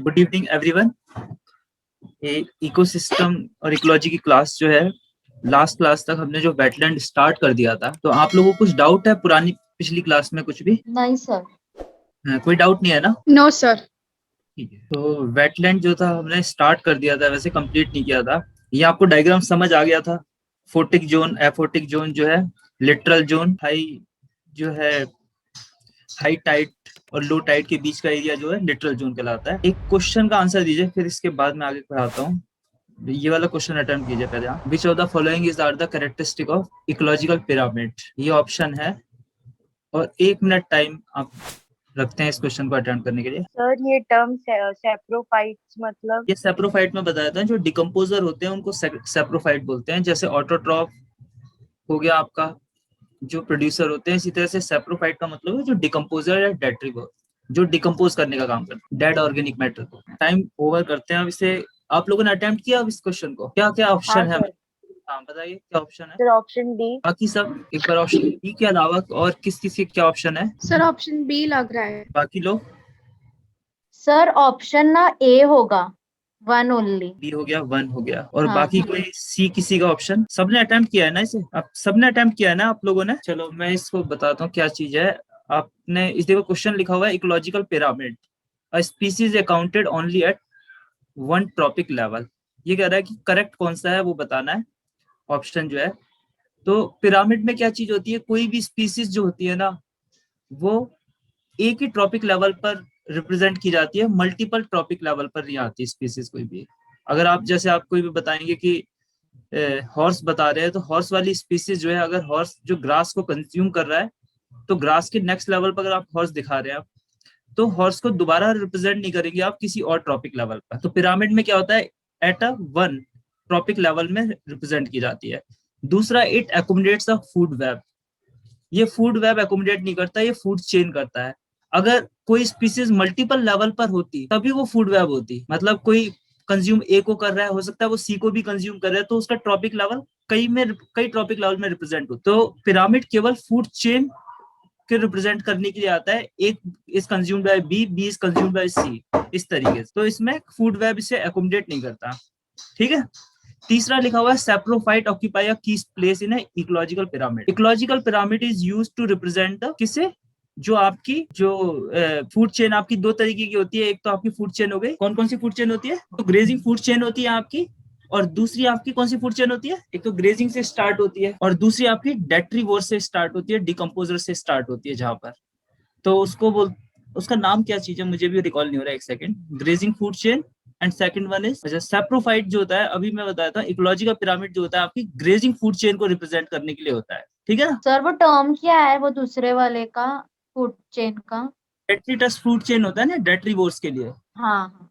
Good evening everyone. Ecosystem और ecology की class जो है, लास्ट क्लास तक हमने जो वेटलैंड स्टार्ट कर दिया था, तो आप लोगों को कुछ डाउट है पुरानी पिछली क्लास में? कुछ भी नहीं सर। कोई डाउट नहीं है ना? No sir. ठीक है, तो वेटलैंड जो था हमने स्टार्ट कर दिया था, वैसे कंप्लीट नहीं किया था। ये आपको डायग्राम समझ आ गया था। फोटिक जोन, एफोटिक जोन जो है, लिटरल जोन, जो है हाई टाइड और लो टाइड के बीच का एरिया जो है लिटरल जोन कहलाता है। एक क्वेश्चन का आंसर दीजिए, फिर इसके बाद मैं आगे पढ़ाता हूँ। ये वाला क्वेश्चन अटेम्प्ट कीजिए पहले आप। Which of the following is are the characteristic of ecological pyramid? ये ऑप्शन है और 1 मिनट टाइम आप रखते हैं इस क्वेश्चन को अटेम्प्ट करने के लिए। सर ये टर्म सेप्रोफाइट्स मतलब? ये सेप्रोफाइट में बताया था, जो डिकम्पोजर होते हैं उनको सेप्रोफाइट बोलते हैं। जैसे ऑटोट्रॉफ हो गया आपका, जो प्रोड्यूसर होते हैं। इसी तरह से सेप्रोफाइट का मतलब है जो डिकम्पोजर या डेट्रीवर, जो डिकम्पोज करने का काम करते हैं डेड ऑर्गेनिक मैटर को। टाइम ओवर करते हैं अब इसे। आप लोगों ने अटेम्प्ट किया अब इस क्वेश्चन को? क्या क्या ऑप्शन है? हाँ बताइए क्या ऑप्शन है? Sir option D. बाकी सब एक बार ऑप्शन डी के अलावा और किस किस के क्या ऑप्शन है? सर ऑप्शन बी लग रहा है। बाकी लोग? सर ऑप्शन ना ए होगा, 1 ओनली। बी हो गया, 1 हो गया। और हाँ, बाकी हाँ। कोई सी किसी का ऑप्शन? सबने अटेम्प्ट किया है ना इसे? आप सबने अटेम्प्ट किया है ना आप लोगों ने? चलो मैं इसको बताता हूँ क्या चीज है। आपने इस देखो क्वेश्चन लिखा हुआ है, ecological pyramid, a species accounted only at 1 trophic level. ये कह रहा है कि करेक्ट कौन सा है वो बताना है, ऑप्शन जो है। तो पिरामिड में क्या चीज होती है? कोई भी स्पीसीज जो होती है ना, वो एक ही ट्रॉपिक लेवल पर रिप्रेजेंट की जाती है, मल्टीपल ट्रॉपिक लेवल पर नहीं आती स्पीसीज कोई भी। अगर आप जैसे आप कोई भी बताएंगे कि हॉर्स बता रहे हैं, तो हॉर्स वाली स्पीसीज जो है, अगर हॉर्स जो ग्रास को कंज्यूम कर रहा है, तो ग्रास के नेक्स्ट लेवल पर अगर आप हॉर्स दिखा रहे हैं आप, तो हॉर्स को दोबारा रिप्रेजेंट नहीं करेंगे आप किसी और ट्रॉपिक लेवल पर। तो पिरामिड में क्या होता है? एट अ 1 ट्रॉपिक लेवल में रिप्रेजेंट की जाती है। दूसरा, इट एकोमोडेट्स अ फूड वेब। ये फूड वेब एकोमोडेट नहीं करता, ये फूड चेन करता है। अगर कोई स्पीसीज मल्टीपल लेवल पर होती तभी वो फूड वेब होती। मतलब कोई कंज्यूम ए को कर रहा है, हो सकता है वो सी को भी कंज्यूम कर रहा है, तो उसका ट्रॉपिक लेवल कई ट्रॉपिक लेवल में रिप्रेजेंट होता है। तो पिरामिड केवल फूड चेन के रिप्रेजेंट करने के लिए आता है। एक is consumed by B, B is consumed by C, इस तरीके से। तो इसमें फूड वेब इसे एकोमोडेट नहीं करता। ठीक है। तीसरा लिखा हुआ है, saprophyte occupy a key place in ecological pyramid. Ecological pyramid is used to represent the किसे? जो आपकी जो फूड चेन आपकी 2 तरीके की होती है। एक तो आपकी फूड चेन हो गई, कौन कौन सी फूड चेन होती है? तो ग्रेजिंग फूड चेन होती है आपकी, और दूसरी आपकी कौन सी फूड चेन होती है? एक तो ग्रेजिंग से स्टार्ट होती है, और दूसरी आपकी डेट्रीवोर से स्टार्ट होती है, डिकम्पोजर से स्टार्ट होती है जहां पर। तो उसका नाम क्या चीज है, मुझे भी रिकॉल नहीं हो रहा है, एक second. Grazing food chain and second one is, अच्छा, सेप्रोफाइट जो होता है, अभी मैं बताया था, इकोलॉजिकल पिरामिड जो होता है आपकी ग्रेजिंग फूड चेन को रिप्रेजेंट करने के लिए होता है। ठीक है ना? सर वो टर्म क्या है वो दूसरे वाले का, फूड चेन का? डेट्रीटस फूड चेन होता है ना डेट्रीवोर्स के लिए। हाँ, हाँ।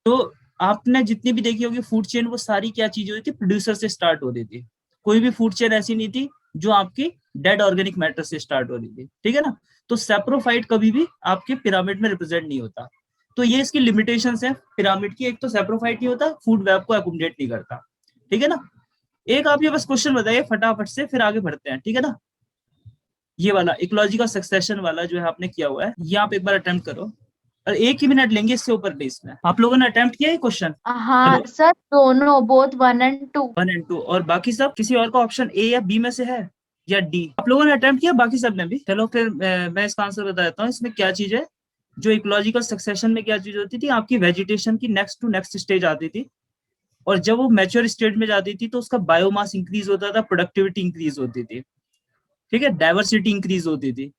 तो आपने जितनी भी देखी होगी फूड चेन, वो सारी क्या चीज होती थी? प्रोड्यूसर से स्टार्ट हो रही थी। कोई भी फूड चेन ऐसी नहीं थी जो आपकी डेड ऑर्गेनिक मैटर से स्टार्ट हो रही थी। ठीक है ना? तो सेप्रोफाइट कभी भी आपके पिरामिड में रिप्रेजेंट नहीं होता। तो ये इसकी लिमिटेशंस है पिरामिड की। एक तो सेप्रोफाइट नहीं होता, फूड वेब को एकोमोडेट नहीं करता। ठीक है ना? एक आप ये बस क्वेश्चन बताइए फटाफट से, फिर आगे बढ़ते हैं। ठीक है ना? ये वाला इकोलॉजिकल सक्सेशन वाला जो है आपने किया हुआ है, ये आप एक बार अटेम्प्ट करो, और 1 ही मिनट लेंगे, इससे ऊपर बेस में। आप लोगों ने अटेम्प्ट किया है क्वेश्चन? हाँ सर, दोनों, बोथ 1 एंड 2। 1 एंड 2। और बाकी सब किसी और का ऑप्शन ए या बी में से है, या डी? आप लोगों ने अटेम्प्ट किया, बाकी सब ने भी? चलो फिर मैं इसका आंसर बता देता हूँ। इसमें क्या चीज है, जो इकोलॉजिकल सक्सेशन में क्या चीज होती थी, आपकी वेजिटेशन की नेक्स्ट टू नेक्स्ट स्टेज आती थी, और जब वो मैच्योर स्टेट में जाती थी तो उसका बायोमास इंक्रीज होता था, प्रोडक्टिविटी इंक्रीज होती थी। ठीक है, डाइवर्सिटी इंक्रीज होती थी।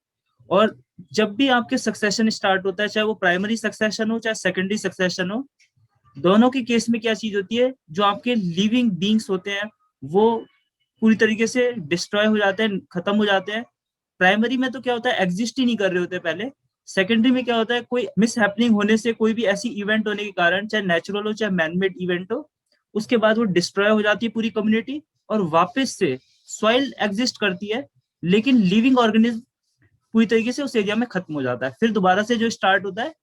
और जब भी आपके सक्सेशन स्टार्ट होता है, चाहे वो प्राइमरी सक्सेशन हो चाहे सेकेंडरी सक्सेशन हो, दोनों के केस में क्या चीज होती है, जो आपके लिविंग बींग्स होते हैं वो पूरी तरीके से डिस्ट्रॉय हो जाते हैं, खत्म हो जाते हैं। प्राइमरी में तो क्या होता है, एग्जिस्ट ही नहीं कर रहे होते पहले। सेकेंडरी में क्या होता है, कोई मिस हैपनिंग होने से, कोई भी ऐसी इवेंट होने के कारण, चाहे नेचुरल हो चाहे मैनमेड इवेंट हो, उसके बाद वो डिस्ट्रॉय हो जाती है पूरी कम्युनिटी, और वापस से सॉइल एग्जिस्ट करती है, लेकिन लिविंग ऑर्गेनिज्म पूरी तरीके से उस एरिया में खत्म हो जाता है। फिर दोबारा से जो स्टार्ट होता है,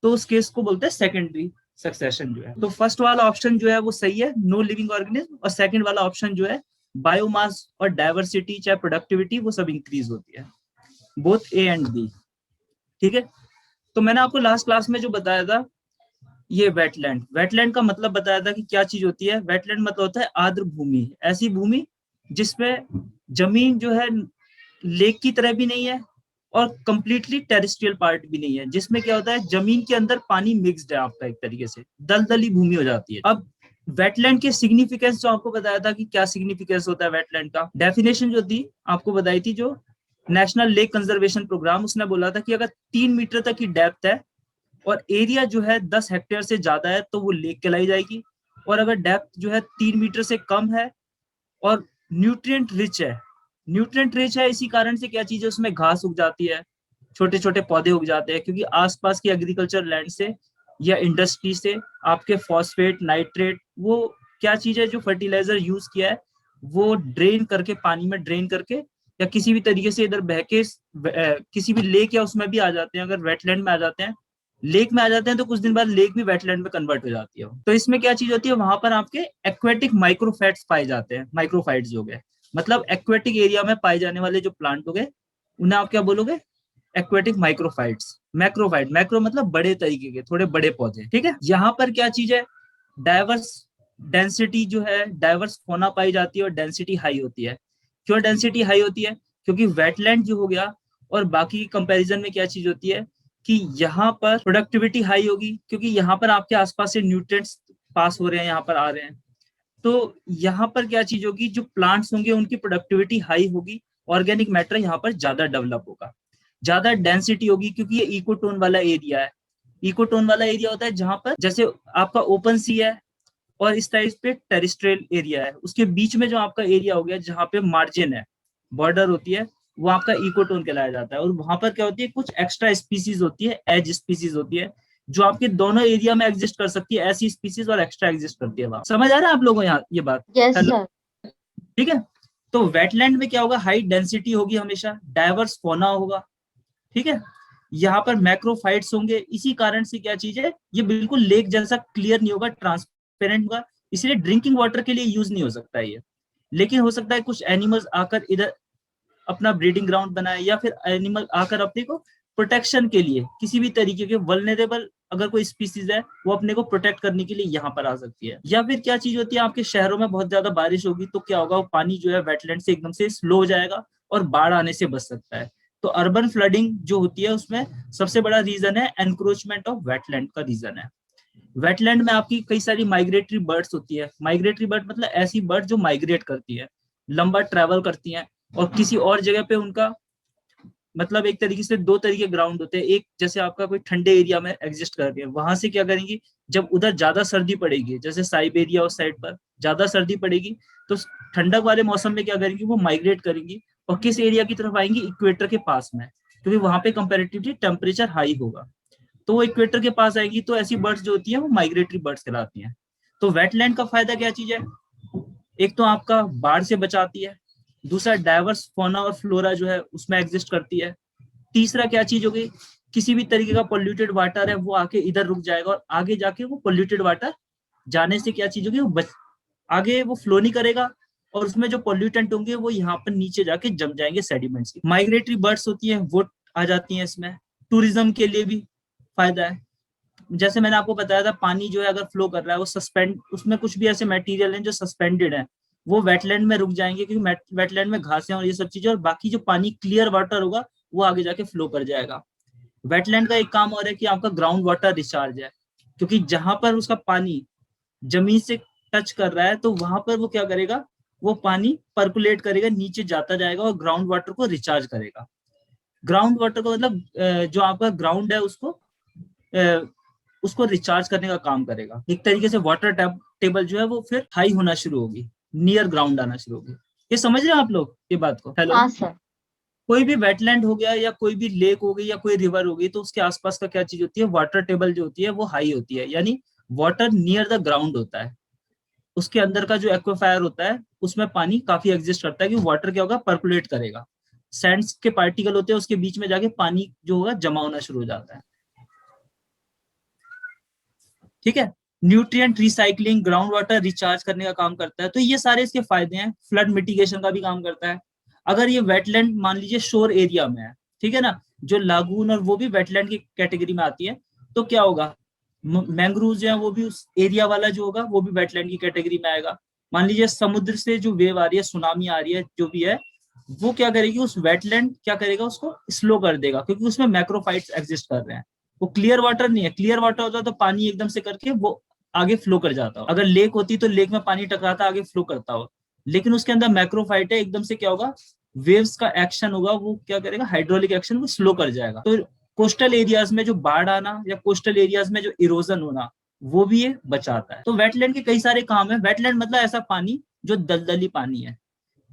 तो उस केस को बोलते हैं सेकेंडरी सक्सेशन जो है। तो फर्स्ट वाला ऑप्शन जो है वो सही है, नो लिविंग ऑर्गेनिज्म। और सेकंड वाला ऑप्शन जो है, बायोमास और डाइवर्सिटी चाहे प्रोडक्टिविटी, वो सब इंक्रीज होती है। Both A and B. ठीक है? तो मैंने आपको लास्ट क्लास में जो बताया था, ये वेटलैंड, वेटलैंड का मतलब बताया था कि क्या चीज होती है। वेटलैंड मतलब होता है आर्द्र भूमि, ऐसी भूमि जिसमें जमीन जो है लेक की तरह भी नहीं है और कंप्लीटली टेरेस्ट्रियल पार्ट भी नहीं है, जिसमें क्या होता है जमीन के अंदर पानी मिक्स्ड है आपका, एक तरीके से दलदली भूमि हो जाती है। अब वेटलैंड के सिग्निफिकेंस जो आपको बताया था कि क्या सिग्निफिकेंस होता है वेटलैंड का, डेफिनेशन जो थी आपको बताई थी जो नेशनल लेक कंजर्वेशन प्रोग्राम, उसने बोला था कि अगर 3 मीटर तक की डेप्थ है और एरिया जो है 10 हेक्टेयर से ज्यादा है तो वो लेक कहलाई जाएगी, और अगर डेप्थ जो है 3 मीटर से कम है और न्यूट्रिएंट रिच है, न्यूट्रिएंट रिच है इसी कारण से क्या चीज है उसमें घास उग जाती है, छोटे छोटे पौधे उग जाते हैं, क्योंकि आसपास की एग्रीकल्चर लैंड से या इंडस्ट्री से आपके फॉस्फेट नाइट्रेट वो क्या चीज है जो फर्टिलाइजर यूज किया है वो ड्रेन करके, पानी में ड्रेन करके या किसी भी तरीके से इधर बह के किसी भी लेक या उसमें भी आ जाते हैं। अगर वेटलैंड में आ जाते हैं, लेक में आ जाते हैं तो कुछ दिन बाद लेक भी वेटलैंड में कन्वर्ट हो जाती है। तो इसमें क्या चीज होती है, वहां पर आपके एक्वेटिक माइक्रोफाइट्स पाए जाते हैं। माइक्रोफाइट्स हो गए मतलब एक्वेटिक एरिया में पाए जाने वाले जो प्लांट हो गए उन्हें आप क्या बोलोगे, एक्वेटिक माइक्रोफाइट्स। मैक्रोफाइट, मैक्रो मतलब बड़े तरीके के थोड़े बड़े पौधे, ठीक है। यहाँ पर क्या चीज है, डाइवर्स डेंसिटी जो है, डाइवर्स फौना पाई जाती है और डेंसिटी हाई होती है। क्यों डेंसिटी हाई होती है, क्योंकि वेटलैंड जो हो गया और बाकी कंपैरिजन में क्या चीज होती है कि यहाँ पर प्रोडक्टिविटी हाई होगी, क्योंकि यहाँ पर आपके आसपास से न्यूट्रिएंट्स पास हो रहे हैं, यहाँ पर आ रहे हैं, तो यहाँ पर क्या चीज होगी, जो प्लांट्स होंगे उनकी प्रोडक्टिविटी हाई होगी, ऑर्गेनिक मैटर यहाँ पर ज्यादा डेवलप होगा, ज्यादा डेंसिटी होगी, क्योंकि ये इकोटोन वाला एरिया है। इकोटोन वाला एरिया होता है जहां पर जैसे आपका ओपन सी है और इस टाइप पे टेरिस्ट्रियल एरिया है, उसके बीच में जो आपका एरिया हो गया जहाँ पे मार्जिन है, बॉर्डर होती है, वो आपका इकोटोन कहलाया जाता है। और वहां पर क्या होती है, कुछ एक्स्ट्रा स्पीसीज होती है, एज स्पीसीज होती है, जो आपके दोनों एरिया में एग्जिस्ट कर सकती है, ऐसी स्पीसीज और एक्स्ट्रा एग्जिस्ट करती है वहां। समझ आ रहा है आप लोगों को यहाँ ये बात? Yes hello, sir. ठीक है। तो वेटलैंड में क्या होगा, हाई डेंसिटी होगी हमेशा, डाइवर्स फौना होगा, ठीक है। यहाँ पर मैक्रोफाइट्स होंगे, इसी कारण से क्या चीज है, ये बिल्कुल लेक जैसा क्लियर नहीं होगा, ट्रांसपेरेंट होगा, इसलिए ड्रिंकिंग वाटर के लिए यूज नहीं हो सकता है ये। लेकिन हो सकता है कुछ एनिमल्स आकर इधर अपना ब्रीडिंग ग्राउंड बनाए, या फिर एनिमल आकर अपने को प्रोटेक्शन के लिए किसी भी तरीके के वल्नरेबल अगर कोई स्पीसीज है वो अपने को प्रोटेक्ट करने के लिए यहाँ पर आ सकती है। या फिर क्या चीज होती है, आपके शहरों में बहुत ज्यादा बारिश होगी तो क्या होगा, वो पानी जो है वेटलैंड से एकदम से स्लो हो जाएगा और बाढ़ आने से बच सकता है। तो अर्बन फ्लडिंग जो होती है उसमें सबसे बड़ा रीजन है एनक्रोचमेंट ऑफ वेटलैंड का रीजन है। वेटलैंड में आपकी कई सारी माइग्रेटरी बर्ड्स होती है। माइग्रेटरी बर्ड मतलब ऐसी बर्ड जो माइग्रेट करती है, लंबा ट्रेवल करती है और किसी और जगह पे उनका मतलब एक तरीके से दो तरीके ग्राउंड होते हैं। एक जैसे आपका कोई ठंडे एरिया में एग्जिस्ट कर रही है, वहां से क्या करेंगी, जब उधर ज्यादा सर्दी पड़ेगी, जैसे साइबेरिया उस साइड पर ज्यादा सर्दी पड़ेगी, तो ठंडक वाले मौसम में क्या करेंगी, वो माइग्रेट करेंगी और किस एरिया की तरफ आएंगी, इक्वेटर के पास में, क्योंकि वहां पे कंपेरेटिवली टेम्परेचर हाई होगा, तो वो इक्वेटर के पास आएगी। तो ऐसी बर्ड्स जो होती है वो माइग्रेटरी बर्ड्स कहलाती हैं। तो वेटलैंड का फायदा क्या चीज है, एक तो आपका बाढ़ से बचाती है, दूसरा डाइवर्स फौना और फ्लोरा जो है उसमें एग्जिस्ट करती है, तीसरा क्या चीज होगी, किसी भी तरीके का पोल्यूटेड वाटर है वो आके इधर रुक जाएगा और आगे जाके वो पोल्यूटेड वाटर जाने से क्या चीज होगी, वो आगे वो फ्लो नहीं करेगा और उसमें जो पोल्यूटेंट होंगे वो यहाँ पर नीचे जाके जम जाएंगे सेडिमेंट्स की। माइग्रेटरी बर्ड्स होती है वो आ जाती हैं इसमें। टूरिज्म के लिए भी फायदा है, जैसे मैंने आपको बताया था पानी जो है अगर फ्लो कर रहा है वो सस्पेंड, उसमें कुछ भी ऐसे मटेरियल हैं जो सस्पेंडेड है, वो वेटलैंड में रुक जाएंगे, क्योंकि वेटलैंड में घासें और ये सब चीजें, और बाकी जो पानी क्लियर वाटर होगा वो आगे जाके फ्लो कर जाएगा। वेटलैंड का एक काम और है कि आपका ग्राउंड वाटर रिचार्ज है, क्योंकि जहां पर उसका पानी जमीन से टच कर रहा है तो वहां पर वो क्या करेगा, वो पानी पर्कुलेट करेगा, नीचे जाता जाएगा और ग्राउंड वाटर को रिचार्ज करेगा। ग्राउंड वाटर को मतलब जो आपका ग्राउंड है उसको रिचार्ज करने का काम करेगा। एक तरीके से वाटर टेबल जो है वो फिर हाई होना शुरू होगी, नियर ग्राउंड आना शुरू होगी। ये समझ रहे हैं आप लोग ये बात को? हेलो, हाँ सर। कोई भी वेटलैंड हो गया या कोई भी लेक हो गई या कोई रिवर हो गई तो उसके आसपास का क्या चीज होती है, वाटर टेबल जो होती है वो हाई होती है, यानी वाटर नियर द ग्राउंड होता है। उसके अंदर का जो एक्वाफायर होता है उसमें पानी काफी एग्जिस्ट करता है, कि वाटर क्या होगा, पर्कुलेट करेगा, सैंड्स के पार्टिकल होते हैं उसके बीच में जाके पानी जो होगा जमा होना शुरू हो जाता है, ठीक है। Nutrient recycling, ground water recharge करने का काम करता है। तो ये सारे इसके फायदे हैं। फ्लड मिटिगेशन का भी काम करता है। अगर ये वेटलैंड मान लीजिए शोर एरिया में है, ठीक है ना, जो लागून और वो भी वेटलैंड की कैटेगरी में आती है, तो क्या होगा, मैंग्रोव जो है वो भी उस एरिया वाला जो होगा वो भी वेटलैंड की कैटेगरी में आएगा। मान लीजिए समुद्र से जो वेव आ रही है, सुनामी आ रही है, जो भी है, वो क्या करेगी, उस वेटलैंड क्या करेगा, उसको स्लो कर देगा, क्योंकि उसमें मैक्रोफाइट्स एग्जिस्ट कर रहे हैं। वो क्लियर वाटर नहीं है, क्लियर वाटर होता तो पानी एकदम से करके वो आगे फ्लो कर जाता हो। अगर लेक होती तो लेक में पानी टकराता आगे फ्लो करता हो, लेकिन उसके अंदर मैक्रोफाइट है, एकदम से क्या होगा, वेव्स का एक्शन होगा, वो क्या करेगा, हाइड्रोलिक एक्शन, वो स्लो कर जाएगा। तो कोस्टल एरियाज में जो बाढ़ आना या कोस्टल एरियाज में जो इरोजन होना, वो भी ये बचाता है। तो वेटलैंड के कई सारे काम है। वेटलैंड मतलब ऐसा पानी जो दलदली पानी है,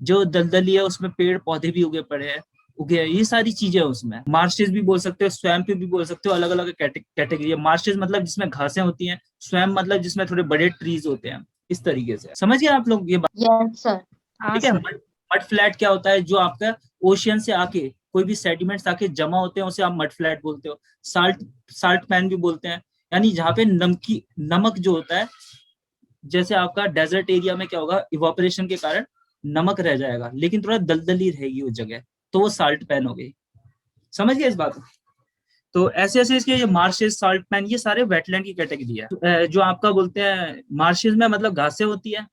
जो दलदली है, उसमें पेड़ पौधे भी उगे पड़े हैं, उगे हैं, ये सारी चीजें उसमें। मार्शेस भी बोल सकते हो, स्वैम्प भी बोल सकते हो, अलग अलग कैटेगरी है। मार्शेस मतलब जिसमें घासें होती हैं, स्वैम्प मतलब जिसमें थोड़े बड़े ट्रीज होते हैं। इस तरीके से समझिए आप लोग ये बात। Yes sir. हाँ ठीक है। सर। मड फ्लैट क्या होता है, जो आपका ओशियन से आके कोई भी सेडिमेंट्स आके जमा होते हैं, उसे आप मड फ्लैट बोलते हो। साल्ट साल्ट पैन भी बोलते हैं, यानी जहाँ पे नमकी नमक जो होता है, जैसे आपका डेजर्ट एरिया में क्या होगा, इवापोरेशन के कारण नमक रह जाएगा, लेकिन थोड़ा दलदली रहेगी वो जगह, तो वो साल्ट पैन हो गई। समझ गए इस बात को? तो ऐसे ऐसे इसके ये मार्शेस, साल्ट पैन, ये सारे वेटलैंड की कैटेगरी है। जो आपका बोलते हैं मार्शेस में मतलब घासें होती है,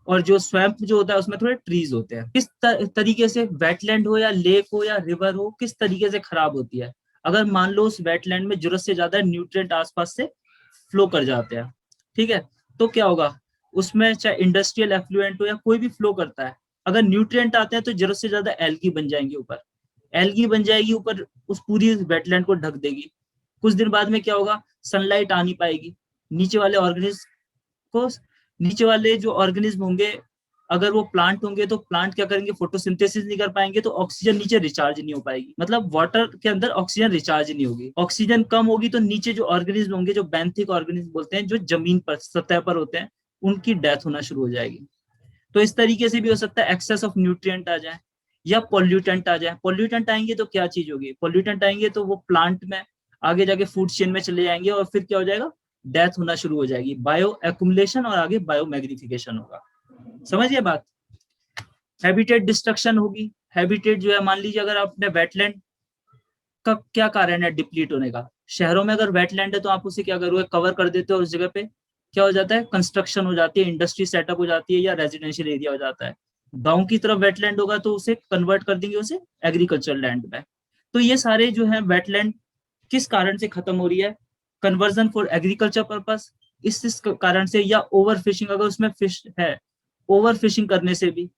और जो स्वैम्प जो होता है उसमें थोड़े ट्रीज होते हैं। किस तरीके से वेटलैंड हो या लेक हो या रिवर हो, किस तरीके से खराब होती है, अगर मान लो उस वेटलैंड में जरूरत से ज्यादा न्यूट्रिएंट आसपास से फ्लो कर जाते हैं, ठीक है, तो क्या होगा, उसमें चाहे इंडस्ट्रियल एफ्लुएंट हो या कोई भी फ्लो करता है, अगर न्यूट्रिएंट आते हैं तो जरूरत से ज्यादा एल्गी बन जाएंगी ऊपर, एल्गी बन जाएगी ऊपर, उस पूरी वेटलैंड को ढक देगी। कुछ दिन बाद में क्या होगा, सनलाइट आ नहीं पाएगी, नीचे वाले ऑर्गेनिज्म को, नीचे वाले जो ऑर्गेनिज्म होंगे, अगर वो प्लांट होंगे तो प्लांट क्या करेंगे, फोटोसिंथेसिस नहीं कर पाएंगे, तो ऑक्सीजन नीचे रिचार्ज नहीं हो पाएगी, मतलब वाटर के अंदर ऑक्सीजन रिचार्ज नहीं होगी। ऑक्सीजन कम होगी तो नीचे जो ऑर्गेनिज्म होंगे, जो बेंथिक ऑर्गेनिज्म बोलते हैं, जो जमीन पर सतह पर होते हैं, उनकी डेथ होना शुरू हो जाएगी। तो इस तरीके से भी हो सकता है एक्सेस ऑफ न्यूट्रिएंट आ जाए या पोल्यूटेंट आ जाए। पोल्यूटेंट आएंगे तो क्या चीज होगी, पोल्यूटेंट आएंगे तो वो प्लांट में आगे जाके फूड चेन में चले जाएंगे, और फिर क्या हो जाएगा, डेथ होना शुरू हो जाएगी, बायो एक्युमुलेशन और आगे बायो मैग्निफिकेशन होगा। समझिए बात। हैबिटेट डिस्ट्रक्शन होगी। हैबिटेट जो है, मान लीजिए अगर आपने वेटलैंड का क्या कारण है डिप्लीट होने का, शहरों में अगर वेटलैंड है तो आप उसे क्या करोगे, कवर कर देते हो, उस जगह पे क्या हो जाता है, कंस्ट्रक्शन हो जाती है, इंडस्ट्री सेटअप हो जाती है, या रेजिडेंशियल एरिया हो जाता है। गांव की तरफ वेटलैंड होगा तो उसे कन्वर्ट कर देंगे उसे एग्रीकल्चर लैंड में। तो ये सारे जो है वेटलैंड किस कारण से खत्म हो रही है, कन्वर्जन फॉर एग्रीकल्चर पर्पस, इस कारण से, या ओवर फिशिंग, अगर उसमें फिश है, ओवर फिशिंग करने से भी,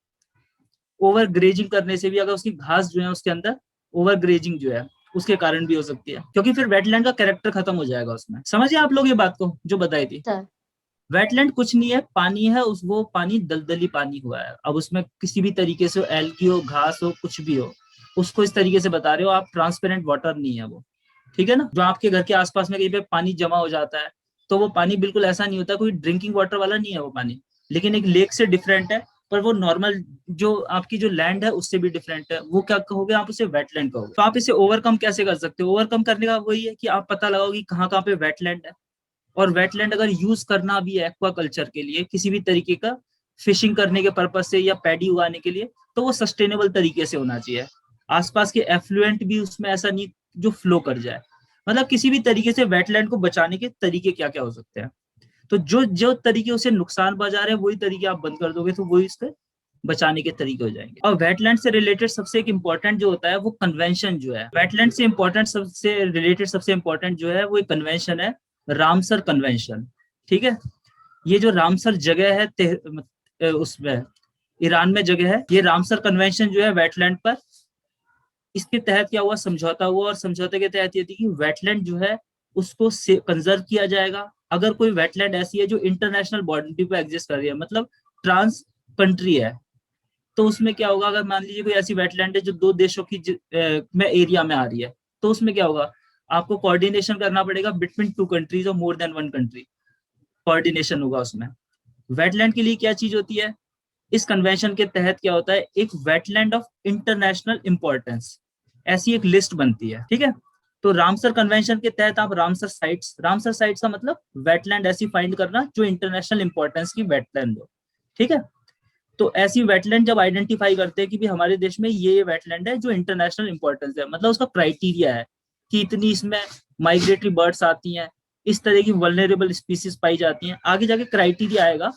ओवर ग्रेजिंग करने से भी, अगर उसकी घास जो है उसके अंदर ओवर ग्रेजिंग जो है उसके कारण भी हो सकती है, क्योंकि फिर वेटलैंड का कैरेक्टर खत्म हो जाएगा उसमें। समझिए आप लोग ये बात को जो बताई थी। सर वेटलैंड कुछ नहीं है, पानी है, उस वो पानी दलदली पानी हुआ है। अब उसमें किसी भी तरीके से एल्गी हो, घास हो, कुछ भी हो, उसको इस तरीके से बता रहे हो आप, ट्रांसपेरेंट वाटर नहीं है वो, ठीक है ना। जो आपके घर के आसपास में कहीं पे पानी जमा हो जाता है, तो वो पानी बिल्कुल ऐसा नहीं होता, कोई ड्रिंकिंग वाटर वाला नहीं है वो पानी, लेकिन एक लेक से डिफरेंट है, पर वो नॉर्मल जो आपकी जो लैंड है उससे भी डिफरेंट है। वो क्या कहोगे आप, उसे वेटलैंड कहोगे। तो आप इसे ओवरकम कैसे कर सकते हो, ओवरकम करने का वही है कि आप पता लगाओ कि कहाँ कहाँ पे वेटलैंड है, और वेटलैंड अगर यूज करना भी है एक्वा कल्चर के लिए, किसी भी तरीके का फिशिंग करने के पर्पज से या पैडी उगाने के लिए, तो वो सस्टेनेबल तरीके से होना चाहिए। आसपास के एफ्लुएंट भी उसमें ऐसा नहीं जो फ्लो कर जाए, मतलब किसी भी तरीके से वेटलैंड को बचाने के तरीके क्या क्या हो सकते हैं। तो जो जो तरीके उसे नुकसान पहुंचा रहे हैं, वही तरीके आप बंद कर दोगे तो वही इसके बचाने के तरीके हो जाएंगे। और वेटलैंड से रिलेटेड सबसे एक इम्पोर्टेंट जो होता है वो कन्वेंशन जो है, वेटलैंड से इम्पोर्टेंट सबसे रिलेटेड सबसे इम्पोर्टेंट जो है वो एक कन्वेंशन है, रामसर कन्वेंशन। ठीक है, ये जो रामसर जगह है उसमें ईरान में जगह है, ये रामसर कन्वेंशन जो है वेटलैंड पर, इसके तहत क्या हुआ, समझौता हुआ, और समझौते के तहत ये थी कि वेटलैंड जो है उसको कंजर्व किया जाएगा। अगर कोई वेटलैंड ऐसी है जो इंटरनेशनल बाउंड्री पे एग्जिस्ट कर रही है, मतलब ट्रांस कंट्री है, तो उसमें क्या होगा, अगर मान लीजिए कोई ऐसी वेटलैंड है जो दो देशों की में एरिया में आ रही है, तो उसमें क्या होगा, आपको कोऑर्डिनेशन करना पड़ेगा बिटवीन टू कंट्रीज और more than one country, coordination होगा उसमें। वेटलैंड के लिए क्या चीज होती है, इस कन्वेंशन के तहत क्या होता है, एक वेटलैंड ऑफ इंटरनेशनल इंपॉर्टेंस, ऐसी एक लिस्ट बनती है। ठीक है, तो रामसर कन्वेंशन के तहत आप रामसर साइट्स का मतलब वेटलैंड ऐसी फाइंड करना जो इंटरनेशनल इंपॉर्टेंस की वेटलैंड हो। ठीक है, तो ऐसी वेटलैंड जब आइडेंटिफाई करते हैं कि भी हमारे देश में ये वेटलैंड है जो इंटरनेशनल इंपॉर्टेंस है, मतलब उसका क्राइटेरिया है कि इतनी इसमें माइग्रेटरी बर्ड्स आती हैं, इस तरह की वल्नरेबल स्पीसीज पाई जाती हैं। आगे जाके क्राइटेरिया आएगा,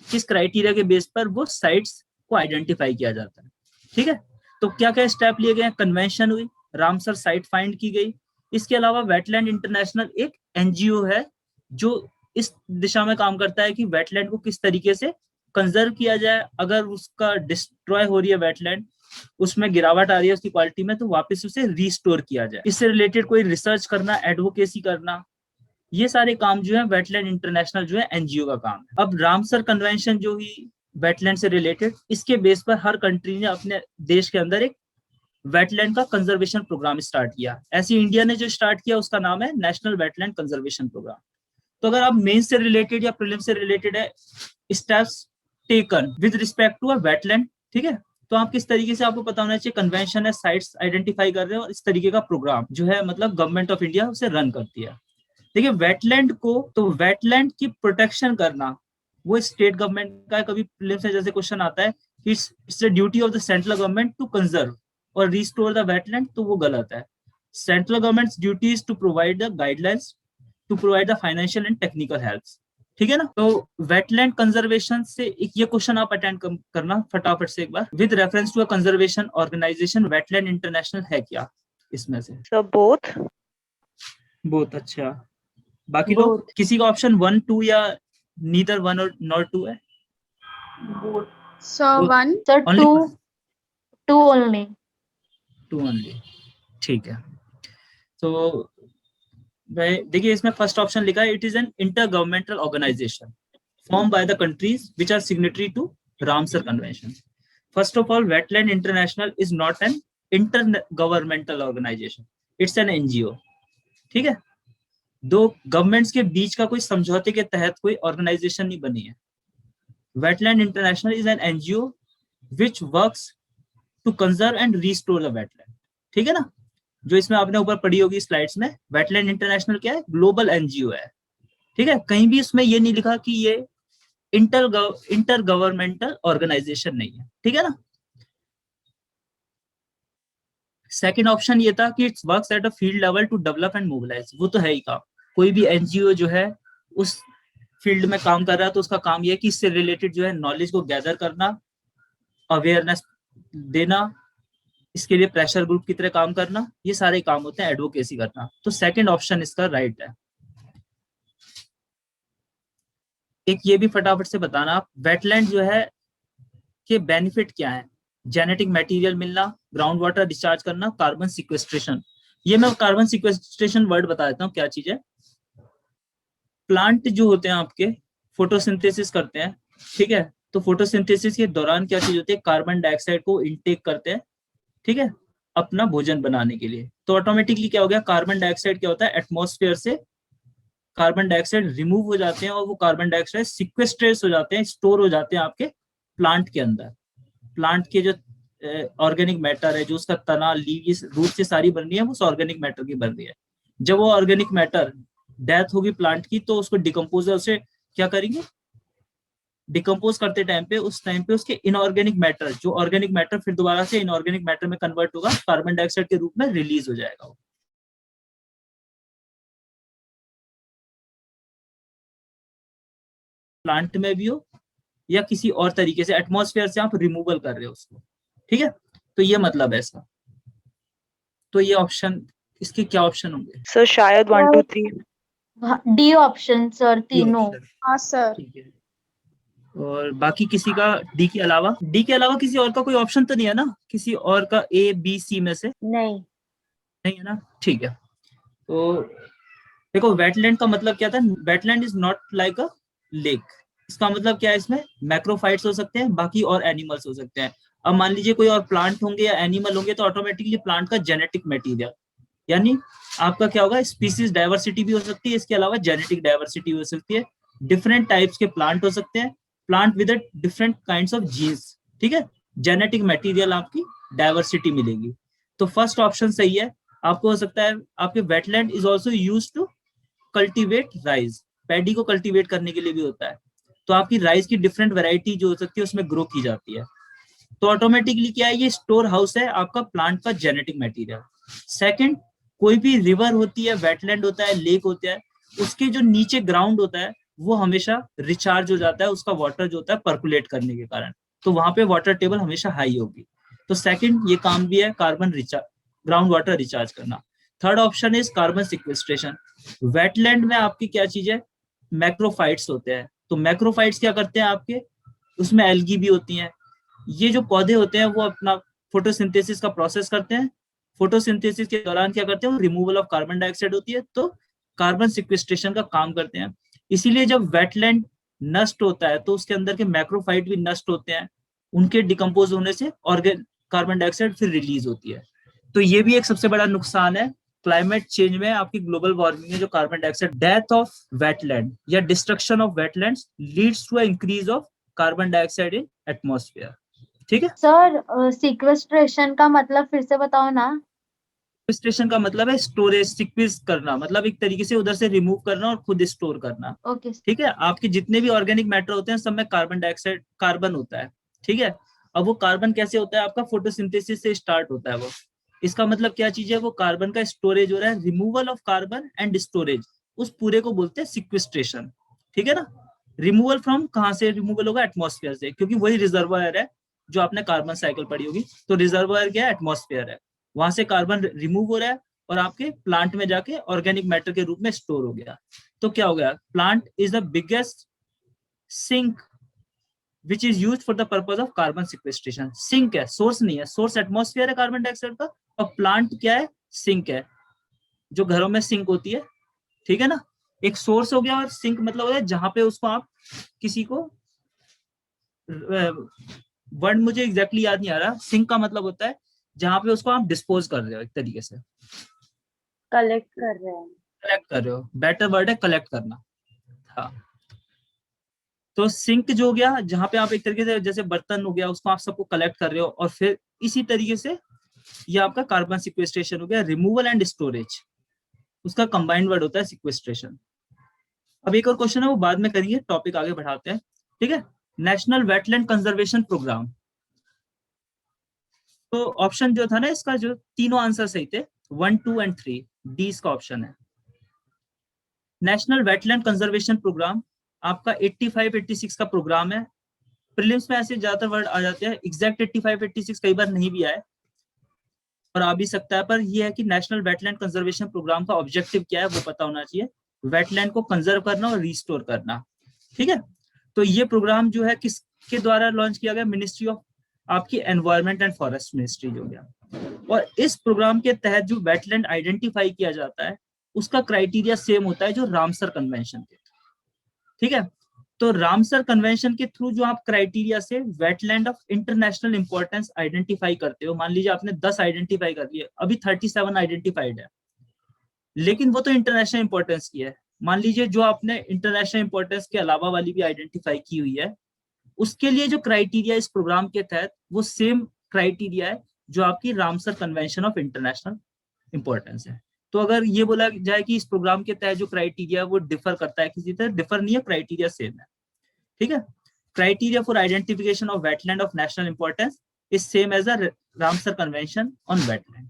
किस क्राइटेरिया के बेस पर वो साइट्स को आइडेंटिफाई किया जाता है। ठीक है, तो क्या क्या स्टेप लिए गए? कन्वेंशन हुई, रामसर साइट फाइंड की गई। इसके अलावा वेटलैंड इंटरनेशनल एक एनजीओ है जो इस दिशा में काम करता है कि वेटलैंड को किस तरीके से कंजर्व किया जाए, अगर उसका डिस्ट्रॉय हो रही है वेटलैंड, उसमें गिरावट आ रही है उसकी क्वालिटी में, तो वापस उसे रिस्टोर किया जाए। इससे रिलेटेड कोई रिसर्च करना, एडवोकेसी करना, ये सारे काम जो है वेटलैंड इंटरनेशनल जो है एनजीओ का काम है। अब रामसर कन्वेंशन जो ही वेटलैंड से रिलेटेड, इसके बेस पर हर कंट्री ने अपने देश के अंदर एक वेटलैंड का कंजर्वेशन प्रोग्राम स्टार्ट किया। ऐसे इंडिया ने जो स्टार्ट किया उसका नाम है नेशनल वेटलैंड कंजर्वेशन प्रोग्राम। तो अगर आप मेन से रिलेटेड या प्रीलिम से रिलेटेड है steps taken with respect to a wetland, ठीक है, तो आप किस तरीके से, आपको पता होना चाहिए कन्वेंशन है, साइट्स आइडेंटिफाई कर रहे हो, और इस तरीके का प्रोग्राम जो है मतलब गवर्नमेंट ऑफ इंडिया उसे रन करती है। देखिए वेटलैंड को, तो वेटलैंड की प्रोटेक्शन करना वो स्टेट गवर्नमेंट का है। कभी प्रीलिम्स में जैसे क्वेश्चन आता है कि it's the duty of the central government to conserve और रिस्टोर द वेटलैंड, तो वो गलत है। Central government's duty is to provide the guidelines, to provide the financial and technical help. ठीक है ना। तो वेटलैंड कंजर्वेशन से एक ये क्वेश्चन आप अटेंड करना फटाफट से एक बार, with reference to a conservation organization wetland international है क्या इसमें से? Sir both. बहुत अच्छा। बाकी लोग, किसी का ऑप्शन 1 2 या नीदर 1 और नॉट 2 है? So one. Sir Only two only. 2 ओनली, ठीक है। तो देखिए इसमें फर्स्ट ऑप्शन लिखा है, it is an intergovernmental organisation form by the countries which are signatory to Ramsar convention. First of all, wetland international is not an intergovernmental organisation, it's an NGO. ठीक है, दो governments के बीच का कोई समझौते के तहत कोई ऑर्गेनाइजेशन नहीं बनी है। Wetland international is an NGO which works to conserve and restore the wetland. ठीक है ना, जो इसमें आपने ऊपर पढ़ी होगी स्लाइड्स में, वेटलैंड इंटरनेशनल क्या है? ग्लोबल एनजीओ है। ठीक है, कहीं भी उसमें ये नहीं लिखा कि ये इंटर गवर्नमेंटल ऑर्गेनाइजेशन नहीं है। ठीक है ना। सेकंड ऑप्शन ये था कि it's works at a field level to develop and mobilise, वो तो है ही काम। कोई भी एनजीओ जो है उस फील्ड में काम कर रहा है तो उसका काम ये है कि इससे रिलेटेड जो है नॉलेज को गैदर करना, अवेयरनेस देना, इसके लिए प्रेशर ग्रुप की तरह काम करना, ये सारे काम होते हैं, एडवोकेसी करना। तो सेकंड ऑप्शन इसका राइट है। एक ये भी फटाफट से बताना आप, वेटलैंड जो है के बेनिफिट क्या है? जेनेटिक मटेरियल मिलना, ग्राउंड वाटर डिस्चार्ज करना, कार्बन सिक्वेस्ट्रेशन। ये मैं कार्बन सिक्वेस्ट्रेशन वर्ड बता देता हूँ क्या चीज है। प्लांट जो होते हैं आपके फोटोसिंथेसिस करते हैं, ठीक है, तो फोटोसिंथेसिस के दौरान क्या चीज होती है? कार्बन डाइऑक्साइड को इनटेक करते हैं, ठीक है, अपना भोजन बनाने के लिए। तो ऑटोमेटिकली क्या हो गया? कार्बन डाइऑक्साइड क्या होता है? एटमॉस्फेयर से कार्बन डाइऑक्साइड रिमूव हो जाते हैं और वो कार्बन डाइऑक्साइड सिक्वेस्ट्रेट हो जाते हैं, स्टोर हो जाते हैं आपके प्लांट के अंदर। प्लांट के जो ऑर्गेनिक मैटर है, जो उसका तना, लीव्स, रूट से सारी बन रही है, वो उस ऑर्गेनिक मैटर की बन रही है। जब वो ऑर्गेनिक मैटर डेथ होगी प्लांट की, तो उसको डिकम्पोजर से क्या करेंगे? डिकम्पोज करते टाइम पे, उस टाइम पे उसके इनऑर्गेनिक मैटर, जो ऑर्गेनिक मैटर फिर दोबारा से इनऑर्गेनिक मैटर में कन्वर्ट होगा, कार्बन डाइऑक्साइड के रूप में रिलीज हो जाएगा। प्लांट में भी हो या किसी और तरीके से एटमॉस्फेयर से आप रिमूवल कर रहे हो उसको। ठीक है, तो ये मतलब है इसका। तो ये ऑप्शन, इसके क्या ऑप्शन होंगे? सर शायद 1 2 3। डी ऑप्शन सर, तीनों। हाँ सर। ठीक है, और बाकी किसी का डी के अलावा, किसी और का कोई ऑप्शन तो नहीं है ना? किसी और का ए बी सी में से नहीं है ना? ठीक है, तो देखो वेटलैंड का मतलब क्या था? Wetland is not like a lake. इसका मतलब क्या है? इसमें मैक्रोफाइट्स हो सकते हैं, बाकी और एनिमल्स हो सकते हैं। अब मान लीजिए कोई और प्लांट होंगे या एनिमल होंगे, तो ऑटोमेटिकली प्लांट का जेनेटिक मटेरियल, यानी आपका क्या होगा? स्पीसीज डाइवर्सिटी भी हो सकती है, इसके अलावा जेनेटिक डाइवर्सिटी हो सकती है। डिफरेंट टाइप्स के प्लांट हो सकते हैं, plant with different kinds of genes. ठीक है, जेनेटिक मटेरियल आपकी डाइवर्सिटी मिलेगी। तो फर्स्ट ऑप्शन सही है। आपको हो सकता है आपके wetland is also use to cultivate rice, paddy को कल्टीवेट करने के लिए भी होता है। तो आपकी राइस की डिफरेंट वैरायटी जो हो सकती है उसमें ग्रो की जाती है। तो ऑटोमेटिकली क्या है? ये स्टोर हाउस है आपका प्लांट का जेनेटिक मटेरियल। सेकंड, कोई भी रिवर होती है, वेटलैंड होता है, लेक होता है, उसके जो नीचे ग्राउंड होता है वो हमेशा रिचार्ज हो जाता है, उसका वाटर जो होता है पर्कुलेट करने के कारण, तो वहां पे वाटर टेबल हमेशा हाई होगी। तो सेकंड ये काम भी है carbon recharge, ground water recharge करना। Third option is carbon sequestration. Wetland में आपकी क्या चीज है, मैक्रोफाइट्स होते हैं। तो मैक्रोफाइट्स क्या करते हैं आपके, उसमें एल्गी भी होती हैं। ये जो पौधे होते हैं वो अपना फोटोसिंथेसिस का प्रोसेस करते हैं। फोटोसिंथेसिस के दौरान क्या करते हैं, रिमूवल ऑफ कार्बन डाइऑक्साइड होती है, तो कार्बन सिक्वेस्ट्रेशन का काम करते हैं। इसीलिए जब वेटलैंड नष्ट होता है तो उसके अंदर के मैक्रोफाइट भी नष्ट होते हैं, उनके डिकम्पोज होने से ऑर्गेन कार्बन डाइऑक्साइड फिर रिलीज होती है। तो ये भी एक सबसे बड़ा नुकसान है क्लाइमेट चेंज में, आपकी ग्लोबल वार्मिंग में जो carbon dioxide. Death of wetland या destruction of wetlands leads to a increase of carbon dioxide in atmosphere. ठीक है सर सिक्वेस्ट्रेशन का मतलब फिर से बताओ ना। सिक्वेस्ट्रेशन का मतलब है स्टोरेज, सिक्विज करना, मतलब एक तरीके से उधर से रिमूव करना और खुद स्टोर करना। ओके। ठीक है, आपके जितने भी ऑर्गेनिक मैटर होते हैं सब में कार्बन डाइऑक्साइड, कार्बन होता है। ठीक है, अब वो कार्बन कैसे होता है, आपका फोटोसिंथेसिस से स्टार्ट होता है वो। इसका मतलब क्या चीज है, वो कार्बन का स्टोरेज हो रहा है, removal of carbon and storage, उस पूरे को बोलते हैं सिक्वेस्ट्रेशन। ठीक है ना, रिमूवल फ्रॉम कहाँ से रिमूवल होगा, एटमॉस्फेयर से, क्योंकि वही रिजर्वायर है जो आपने कार्बन साइकिल पढ़ी होगी। तो रिजर्वायर क्या है, एटमॉस्फेयर है, वहां से कार्बन रिमूव हो रहा है और आपके प्लांट में जाके ऑर्गेनिक मैटर के रूप में स्टोर हो गया। तो क्या हो गया, plant is the biggest sink which is use for the purpose of carbon sequestration. Sink है, सोर्स नहीं है, सोर्स एटमॉस्फेयर है कार्बन डाइऑक्साइड का, और प्लांट क्या है, सिंक है, जो घरों में सिंक होती है। ठीक है ना, एक सोर्स हो गया और सिंक मतलब होता है जहां पे उसको आप किसी को, वर्ड मुझे एग्जैक्टली याद नहीं आ रहा, सिंक का मतलब होता है जहां पे उसको आप डिस्पोज कर रहे हो, एक तरीके से कलेक्ट कर रहे हैं। कलेक्ट कर रहे हो, बेटर वर्ड है कलेक्ट करना। हाँ, तो सिंक जो हो गया जहां पे आप एक तरीके से जैसे बर्तन हो गया उसको आप सबको कलेक्ट कर रहे हो, और फिर इसी तरीके से ये आपका कार्बन सिक्वेस्ट्रेशन हो गया, रिमूवल एंड स्टोरेज, उसका कंबाइंड वर्ड होता है सिक्वेस्ट्रेशन। अब एक और क्वेश्चन है वो बाद में करेंगे, टॉपिक आगे बढ़ाते हैं। ठीक है, नेशनल वेटलैंड कंजर्वेशन प्रोग्राम। तो ऑप्शन जो था ना इसका, जो तीनों आंसर सही थे, 1, 2 एंड 3, डी इसका ऑप्शन है। नेशनल वेटलैंड कंजर्वेशन प्रोग्राम आपका 85, 86 का प्रोग्राम है। प्रीलिम्स में ऐसे ज्यादातर वर्ड आ जाते हैं, एग्जैक्ट 85, 86 कई बार नहीं भी आए और आ भी सकता है, पर यह है कि नेशनल वेटलैंड कंजर्वेशन प्रोग्राम का ऑब्जेक्टिव क्या है वो पता होना चाहिए, वेटलैंड को कंजर्व करना और रिस्टोर करना। ठीक है, तो ये प्रोग्राम जो है किसके द्वारा लॉन्च किया गया, मिनिस्ट्री ऑफ आपकी एनवायरमेंट एंड फॉरेस्ट मिनिस्ट्री जो गया। और इस प्रोग्राम के तहत जो वेटलैंड आइडेंटिफाई किया जाता है उसका क्राइटेरिया सेम होता है जो रामसर कन्वेंशन के। ठीक है, तो रामसर कन्वेंशन के थ्रू जो आप क्राइटेरिया से wetland of international importance identify करते हो, मान लीजिए आपने 10 आइडेंटिफाई कर लिए, अभी 37 आइडेंटिफाइड है, लेकिन वो तो इंटरनेशनल इंपॉर्टेंस की है। मान लीजिए जो आपने इंटरनेशनल इंपॉर्टेंस के अलावा वाली भी आइडेंटिफाई की हुई है, उसके लिए जो क्राइटेरिया इस प्रोग्राम के तहत वो सेम क्राइटेरिया है जो आपकी Ramsar convention of international importance है। तो अगर ये बोला जाए कि इस प्रोग्राम के तहत जो क्राइटेरिया वो डिफर करता है किसी तरह, डिफर नहीं है, क्राइटेरिया सेम है। ठीक है, criteria for identification of wetland of national importance is same as the Ramsar convention on wetland.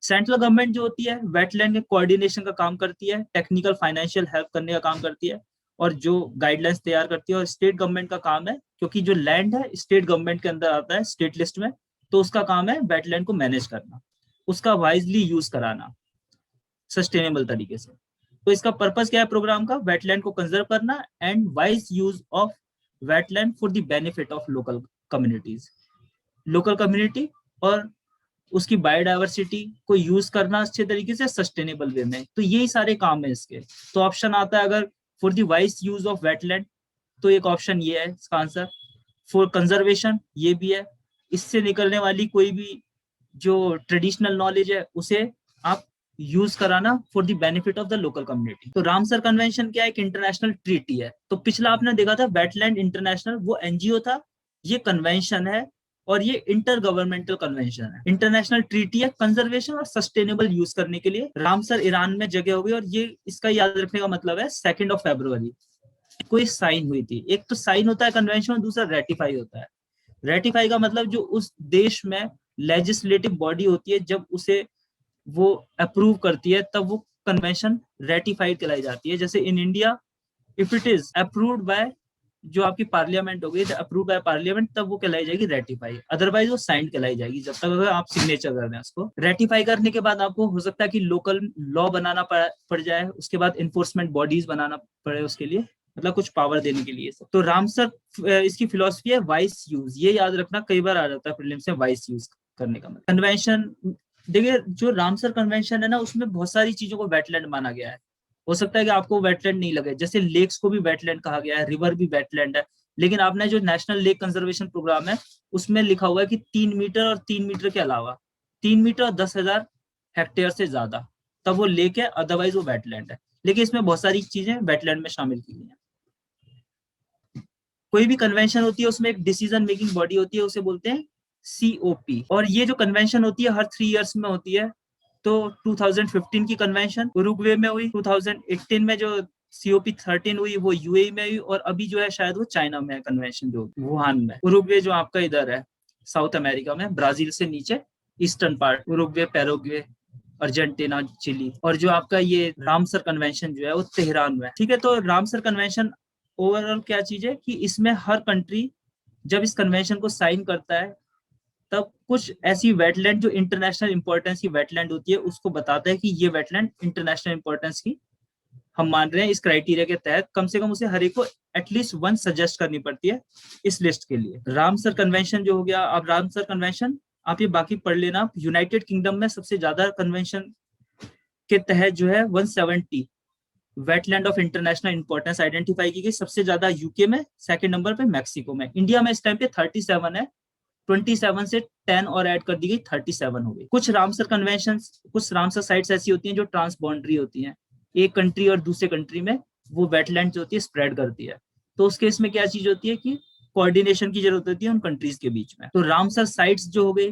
Central government जो होती है वेटलैंड के कोऑर्डिनेशन का काम करती है, टेक्निकल फाइनेंशियल हेल्प करने का काम करती है, और जो गाइडलाइंस तैयार करती है। और स्टेट गवर्नमेंट का काम है, क्योंकि जो लैंड है स्टेट गवर्नमेंट के अंदर आता है, स्टेट लिस्ट में, तो उसका काम है वेटलैंड को मैनेज करना, उसका वाइजली यूज कराना सस्टेनेबल तरीके से। तो इसका पर्पस क्या है प्रोग्राम का, वेटलैंड को कंजर्व करना and wise use of wetland for the benefit of local communities, local community और उसकी बायोडाइवर्सिटी को यूज करना अच्छे तरीके से सस्टेनेबल वे में। तो यही सारे काम है इसके। तो ऑप्शन आता है अगर for the wise use of wetland, तो एक ऑप्शन ये है इसका आंसर। फॉर कंजर्वेशन ये भी है, इससे निकलने वाली कोई भी जो ट्रेडिशनल नॉलेज है उसे आप यूज कराना for the benefit of the local community. तो रामसर कन्वेंशन क्या है, एक इंटरनेशनल ट्रीटी है। तो पिछला आपने देखा था वेटलैंड इंटरनेशनल, वो एनजीओ था, ये कन्वेंशन है और ये इंटर गवर्नमेंटल कन्वेंशन है, इंटरनेशनल ट्रीटी है कंजर्वेशन और सस्टेनेबल यूज करने के लिए। रामसर ईरान में जगह हुई, और ये इसका याद रखने का मतलब है 2 फरवरी कोई साइन हुई थी। एक तो साइन होता है कन्वेंशन, दूसरा रेटिफाई होता है। रेटिफाई का मतलब जो उस देश में लेजिस्लेटिव बॉडी होती है, जब उसे वो अप्रूव करती है तब वो कन्वेंशन रेटिफाइड कहलाई जाती है। जैसे in India if it is approved by जो आपकी पार्लियामेंट होगी, अप्रूव बाय पार्लियामेंट, तब वो कहलाई जाएगी रेटिफाई, अदरवाइज वो साइंड कहलाई जाएगी जब तक अगर आप सिग्नेचर कर रहे हैं उसको। रेटिफाई करने के बाद आपको हो सकता है कि लोकल लॉ बनाना पड़ जाए, उसके बाद इन्फोर्समेंट बॉडीज बनाना पड़े उसके लिए, मतलब कुछ पावर देने के लिए। तो रामसर इसकी फिलॉसफी है वाइस यूज, ये याद रखना, कई बार आ जाता है प्रीलिम्स में वाइस यूज करने का मतलब। कन्वेंशन देखिए, जो रामसर कन्वेंशन है ना, उसमें बहुत सारी चीजों को वेटलैंड माना गया है। हो सकता है कि आपको वेटलैंड नहीं लगे, जैसे लेक्स को भी वेटलैंड कहा गया है, रिवर भी वेटलैंड है, लेकिन आपने जो नेशनल लेक कंजर्वेशन प्रोग्राम है उसमें लिखा हुआ है कि 3 मीटर और 3 मीटर के अलावा 3 मीटर और 10,000 हेक्टेयर से ज्यादा तब वो लेक है, अदरवाइज वो वेटलैंड है। लेकिन इसमें बहुत सारी चीजें वेटलैंड में शामिल की गई हैं। कोई भी कन्वेंशन होती है उसमें एक डिसीजन मेकिंग बॉडी होती है, उसे बोलते हैं COP। और ये जो कन्वेंशन होती है हर 3 इयर्स में होती है। तो 2015 की कन्वेंशन उरुग्वे में हुई, 2018 में जो COP 13 हुई वो UAE में हुई, और अभी जो है शायद वो चाइना में है कन्वेंशन, जो वुहान में। उरुग्वे जो आपका इधर है साउथ अमेरिका में, ब्राजील से नीचे eastern part, Uruguay, Paraguay, Argentina, Chile. और जो आपका ये रामसर कन्वेंशन जो है वो तेहरान में। ठीक है, तो रामसर कन्वेंशन ओवरऑल क्या चीज है कि इसमें हर कंट्री जब इस कन्वेंशन को साइन करता है तब कुछ ऐसी वेटलैंड जो इंटरनेशनल इंपॉर्टेंस की वेटलैंड होती है उसको बताता है कि ये वेटलैंड इंटरनेशनल इंपॉर्टेंस की हम मान रहे हैं। इस क्राइटेरिया के तहत कम से कम उसे हर एक को एटलीस्ट 1 सजेस्ट करनी पड़ती है इस लिस्ट के लिए। रामसर कन्वेंशन जो हो गया, अब रामसर कन्वेंशन आप ये बाकी पढ़ लेना। यूनाइटेड किंगडम में सबसे ज्यादा कन्वेंशन के तहत जो है 170 wetland of international importance identify की गई, सबसे ज्यादा यूके में, सेकंड नंबर पे मैक्सिको में। इंडिया में इस टाइम पे 37 है, 27 से 10 और ऐड कर दी गई, 37 हो गई। कुछ रामसर कन्वेंशन, कुछ रामसर साइट्स ऐसी होती हैं जो ट्रांस बाउंड्री होती हैं, एक कंट्री और दूसरे कंट्री में वो वेटलैंड जो होती है स्प्रेड करती है। तो उस केस में क्या चीज होती है कि कोऑर्डिनेशन की जरूरत होती है उन कंट्रीज के बीच में। तो रामसर साइट्स जो हो गई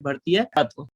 बढ़ती है रात को।